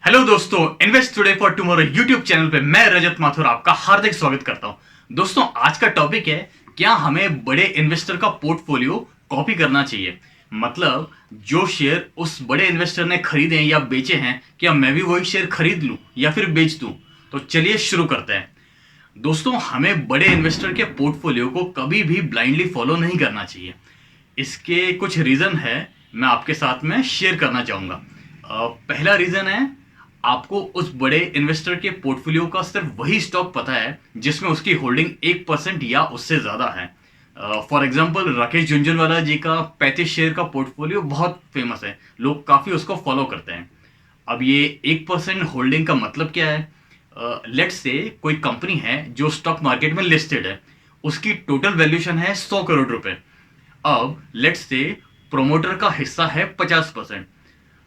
Hello दोस्तों, invest today for tomorrow YouTube channel पे मैं रजत माथुर आपका हार्दिक स्वागत करता हूं। दोस्तों, आज का टॉपिक है क्या हमें बड़े इन्वेस्टर का पोर्टफोलियो कॉपी करना चाहिए। मतलब जो शेयर उस बड़े इन्वेस्टर ने खरीदे या बेचे हैं, क्या मैं भी वही शेयर खरीद लूं या फिर बेच दूं। तो चलिए शुरू करते हैं। दोस्तों, हमें बड़े इन्वेस्टर के पोर्टफोलियो को कभी भी ब्लाइंडली फॉलो नहीं करना चाहिए। इसके कुछ रीजन है, मैं आपके साथ में शेयर करना चाहूंगा। पहला रीजन है, आपको उस बड़े इन्वेस्टर के पोर्टफोलियो का सिर्फ वही स्टॉक पता है जिसमें उसकी होल्डिंग 1% या उससे ज्यादा है। फॉर एग्जाम्पल, राकेश झुंझुनवाला जी का 35 शेयर का पोर्टफोलियो बहुत फेमस है, लोग काफी उसको फॉलो करते हैं। अब ये 1% होल्डिंग का मतलब क्या है? लेट्स से कोई कंपनी है जो स्टॉक मार्केट में लिस्टेड है, उसकी टोटल वैल्यूएशन है 100 करोड़ रुपए। अब लेट्स से प्रोमोटर का हिस्सा है 50%,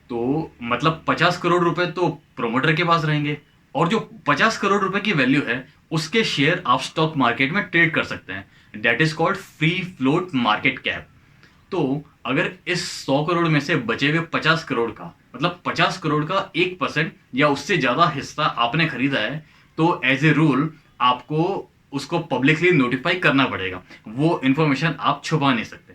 तो मतलब 50 करोड़ रुपए तो प्रोमोटर के पास रहेंगे, और जो 50 करोड़ रुपए की वैल्यू है उसके शेयर आप स्टॉक मार्केट में ट्रेड कर सकते हैं। That is called free float market cap. तो अगर इस 100 करोड़ में से बचे हुए 50 करोड़ का मतलब 50 करोड़ का 1% या उससे ज्यादा हिस्सा आपने खरीदा है, तो एज ए रूल आपको उसको पब्लिकली नोटिफाई करना पड़ेगा। वो इंफॉर्मेशन आप छुपा नहीं सकते।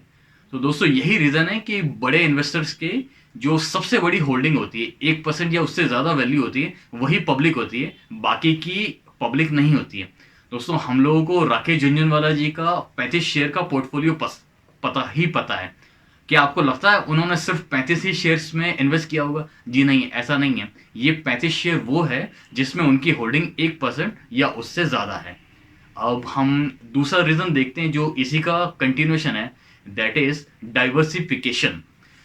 तो दोस्तों, यही रीजन है कि बड़े इन्वेस्टर्स के जो सबसे बड़ी होल्डिंग होती है, 1% या उससे ज्यादा वैल्यू होती है, वही पब्लिक होती है, बाकी की पब्लिक नहीं होती है। दोस्तों, हम लोगों को राकेश झुनझुनवाला जी का 35 शेयर का पोर्टफोलियो पता है। क्या आपको लगता है उन्होंने सिर्फ 35 ही शेयर्स में इन्वेस्ट किया होगा? जी नहीं, ऐसा नहीं है। ये 35 शेयर वो है जिसमें उनकी होल्डिंग 1% या उससे ज्यादा है। अब हम दूसरा रीजन देखते हैं जो इसी का कंटिन्यूएशन है, दैट इज डाइवर्सिफिकेशन।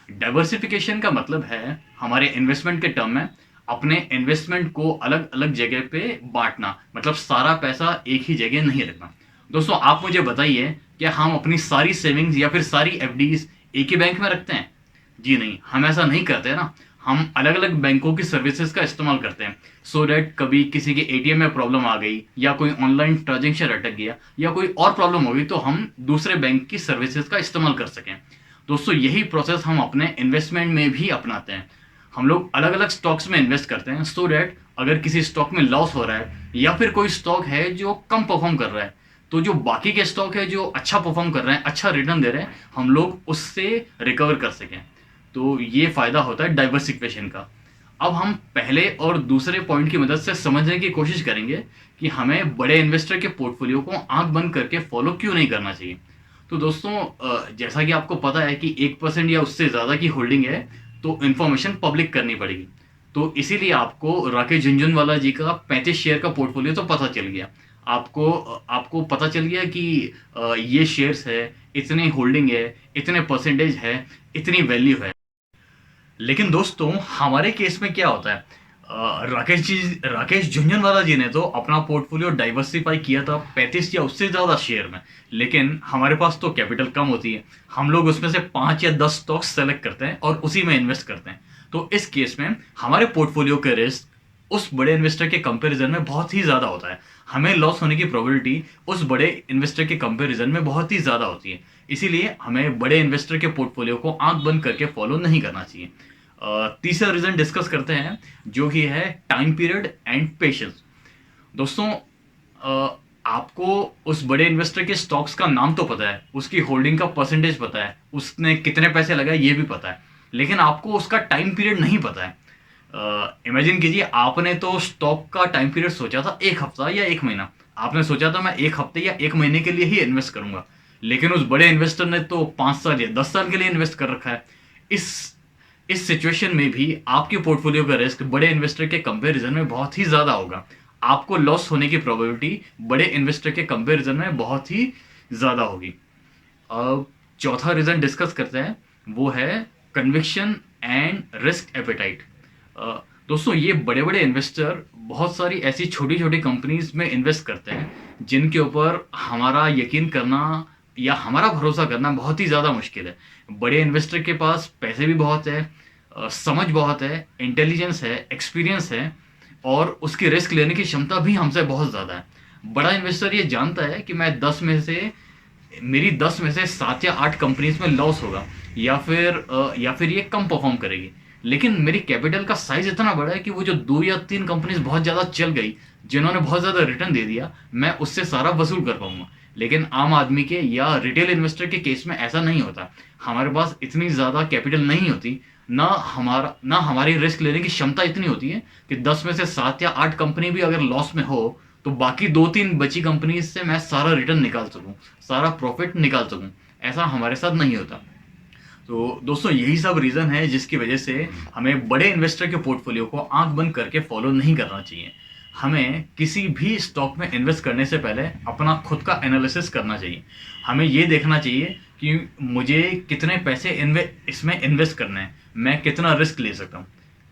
डाइवर्सिफिकेशन का मतलब है हमारे इन्वेस्टमेंट के टर्म में अपने इन्वेस्टमेंट को अलग अलग जगह पे बांटना, मतलब सारा पैसा एक ही जगह नहीं रखना। दोस्तों, आप मुझे बताइए, क्या हम अपनी सारी सेविंग्स या फिर सारी एफडीज एक ही बैंक में रखते हैं? जी नहीं, हम ऐसा नहीं करते ना। हम अलग अलग बैंकों की सर्विसेज का इस्तेमाल करते हैं, सो दैट कभी किसी के एटीएम में प्रॉब्लम आ गई या कोई ऑनलाइन ट्रांजेक्शन अटक गया या कोई और प्रॉब्लम हो गई, तो हम दूसरे बैंक की सर्विसेज का इस्तेमाल कर सकें। दोस्तों, यही प्रोसेस हम अपने इन्वेस्टमेंट में भी अपनाते हैं। हम लोग अलग अलग स्टॉक्स में इन्वेस्ट करते हैं, सो दैट अगर किसी स्टॉक में लॉस हो रहा है या फिर कोई स्टॉक है जो कम परफॉर्म कर रहा है, तो जो बाकी के स्टॉक है जो अच्छा परफॉर्म कर रहे हैं, अच्छा रिटर्न दे रहे हैं, हम लोग उससे रिकवर कर सकें। तो ये फायदा होता है डाइवर्सिफिकेशन का। अब हम पहले और दूसरे पॉइंट की मदद से समझने की कोशिश करेंगे कि हमें बड़े इन्वेस्टर के पोर्टफोलियो को आंख बंद करके फॉलो क्यों नहीं करना चाहिए। तो दोस्तों, जैसा कि आपको पता है कि 1% या उससे ज्यादा की होल्डिंग है, तो इंफॉर्मेशन पब्लिक करनी पड़ेगी। तो इसीलिए आपको राकेश झुनझुनवाला जी का 35 शेयर का पोर्टफोलियो तो पता चल गया। आपको पता चल गया कि ये शेयर्स है, इतने होल्डिंग है, इतने परसेंटेज है, इतनी वैल्यू है। लेकिन दोस्तों, हमारे केस में क्या होता है? राकेश झुंझुनवाला जी ने तो अपना पोर्टफोलियो डाइवर्सिफाई किया था 35 या उससे ज्यादा शेयर में, लेकिन हमारे पास तो कैपिटल कम होती है। हम लोग उसमें से 5 या 10 स्टॉक्स सेलेक्ट करते हैं और उसी में इन्वेस्ट करते हैं। तो इस केस में हमारे पोर्टफोलियो का रिस्क उस बड़े इन्वेस्टर के कंपैरिजन में बहुत ही ज्यादा होता है। हमें लॉस होने की प्रोबेबिलिटी उस बड़े इन्वेस्टर के कंपैरिजन में बहुत ही ज्यादा होती है। इसीलिए हमें बड़े इन्वेस्टर के पोर्टफोलियो को आंख बंद करके फॉलो नहीं करना चाहिए। तीसरा रीजन डिस्कस करते हैं, जो कि है टाइम पीरियड एंड पेशेंस। दोस्तों, आपको उस बड़े इन्वेस्टर के स्टॉक्स का नाम तो पता है, उसकी होल्डिंग का परसेंटेज पता है, उसने कितने पैसे लगाए ये भी पता है, लेकिन आपको उसका टाइम पीरियड नहीं पता है। इमेजिन कीजिए, आपने तो स्टॉक का टाइम पीरियड सोचा था 1 हफ्ता या 1 महीना। आपने सोचा था मैं 1 हफ्ते या 1 महीने के लिए ही इन्वेस्ट करूंगा, लेकिन उस बड़े इन्वेस्टर ने तो 5 साल या 10 साल के लिए इन्वेस्ट कर रखा है। इस इस सिचुएशन में भी आपके पोर्टफोलियो का रिस्क बड़े इन्वेस्टर के कंपैरिजन में बहुत ही ज्यादा होगा। आपको लॉस होने की प्रोबेबिलिटी बड़े इन्वेस्टर के कंपैरिजन में बहुत ही ज्यादा होगी। अब चौथा रीजन डिस्कस करते हैं, वो है कन्विक्शन एंड रिस्क एपेटाइट। दोस्तों, ये बड़े बड़े इन्वेस्टर बहुत सारी ऐसी छोटी छोटी कंपनीज में इन्वेस्ट करते हैं जिनके ऊपर हमारा यकीन करना या हमारा भरोसा करना बहुत ही ज़्यादा मुश्किल है। बड़े इन्वेस्टर के पास पैसे भी बहुत है, समझ बहुत है, इंटेलिजेंस है, एक्सपीरियंस है, और उसकी रिस्क लेने की क्षमता भी हमसे बहुत ज़्यादा है। बड़ा इन्वेस्टर ये जानता है कि मेरी 10 में से 7 या 8 कंपनीज में लॉस होगा, या फिर ये कम परफॉर्म करेगी। लेकिन मेरी कैपिटल का साइज इतना बड़ा है कि वो जो 2 या 3 कंपनीज बहुत ज़्यादा चल गई, जिन्होंने बहुत ज़्यादा रिटर्न दे दिया, मैं उससे सारा वसूल कर पाऊंगा। लेकिन आम आदमी के या रिटेल इन्वेस्टर के केस में ऐसा नहीं होता। हमारे पास इतनी ज़्यादा कैपिटल नहीं होती, ना हमारी रिस्क लेने की क्षमता इतनी होती है कि 10 में से 7 या 8 कंपनी भी अगर लॉस में हो तो बाकी 2-3 बची कंपनी से मैं सारा रिटर्न निकाल सकूं, सारा प्रॉफिट निकाल सकूं। ऐसा हमारे साथ नहीं होता। तो दोस्तों यही सब रीज़न है जिसकी वजह से हमें बड़े इन्वेस्टर के पोर्टफोलियो को आंख बंद करके फॉलो नहीं करना चाहिए। हमें किसी भी स्टॉक में इन्वेस्ट करने से पहले अपना खुद का एनालिसिस करना चाहिए। हमें ये देखना चाहिए कि मुझे कितने पैसे इसमें इन्वेस्ट करने हैं, मैं कितना रिस्क ले सकता हूँ।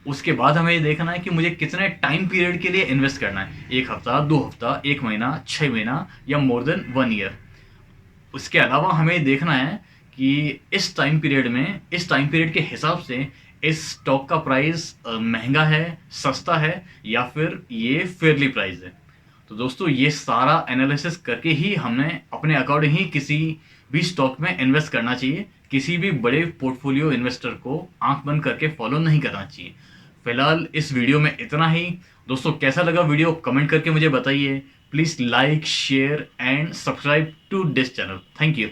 उसके बाद हमें ये देखना है कि मुझे कितने टाइम पीरियड के लिए इन्वेस्ट करना है, 1 हफ्ता, 2 हफ्ता, 1 महीना, 6 महीना या मोर देन 1 ईयर। उसके अलावा हमें देखना है कि इस टाइम पीरियड के हिसाब से इस स्टॉक का प्राइस महंगा है, सस्ता है या फिर ये फेयरली प्राइस है। तो दोस्तों ये सारा एनालिसिस करके ही हमने अपने अकॉर्डिंग ही किसी भी स्टॉक में इन्वेस्ट करना चाहिए। किसी भी बड़े पोर्टफोलियो इन्वेस्टर को आंख बंद करके फॉलो नहीं करना चाहिए। फिलहाल इस वीडियो में इतना ही। दोस्तों कैसा लगा वीडियो कमेंट करके मुझे बताइए। Please like, share and subscribe to this channel. Thank you.